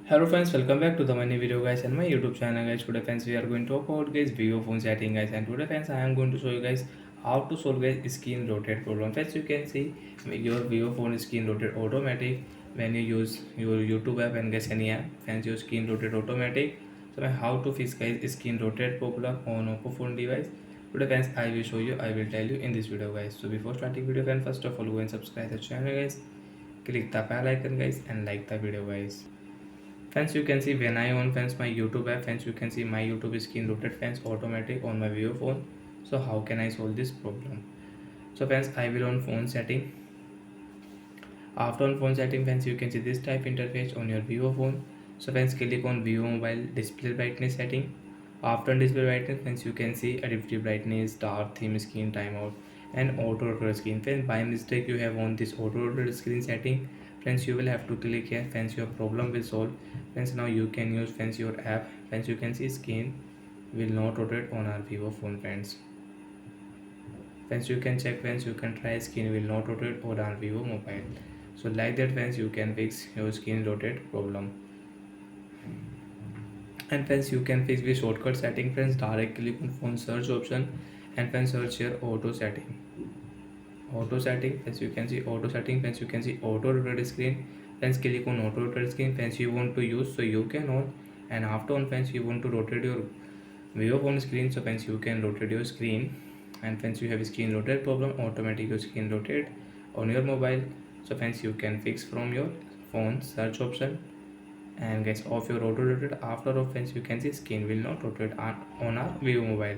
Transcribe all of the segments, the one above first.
Hello friends, welcome back to the money video guys and my YouTube channel guys. Today friends we are going to talk about guys vivo phone setting guys, and today friends I am going to show you guys how to solve guys screen rotate problem. Friends, you can see your vivo phone screen rotate automatic when you use your YouTube app and guys any app. Friends, your screen rotate automatic. So how to fix guys screen rotate problem on Oppo phone device. Today friends I will show you, I will tell you in this video guys. So before starting video friends, first of all go and subscribe the channel guys, click the bell icon guys and like the video guys. Friends, you can see when I on friends my YouTube app, friends you can see my YouTube screen rotate friends automatic on my vivo phone. So how can I solve this problem? So friends, I will on phone setting. After on phone setting friends, you can see this type interface on your vivo phone. So friends, click on vivo mobile display brightness setting. After display brightness friends, you can see adaptive brightness, dark theme, screen timeout and auto rotate screen. Friends, by mistake you have on this auto rotate screen setting, friends you will have to click here. Friends, your problem will solve. Friends, now you can use friends your app. Friends, you can see screen will not rotate on our vivo phone. Friends, you can check. Friends, you can try screen will not rotate on our vivo mobile. So like that friends, you can fix your screen rotate problem. And friends, you can fix with shortcut setting. Friends, direct click on phone search option and friends search here auto setting. Auto setting, as you can see auto setting, friends you can see auto rotate screen. Friends, click on auto rotate screen. Friends, you want to use, so you can on, and after on friends you want to rotate your vivo phone screen, so friends you can rotate your screen. And friends, you have screen rotate problem, automatic your screen rotate on your mobile. So friends, you can fix from your phone search option and gets off your auto rotate. After of friends, you can see screen will not rotate on our vivo mobile.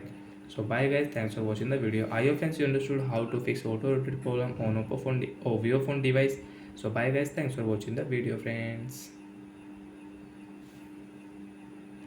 So bye guys, thanks for watching the video. I hope friends you understood how to fix auto rotate problem on Oppo phone or vivo phone device. So bye guys, thanks for watching the video friends.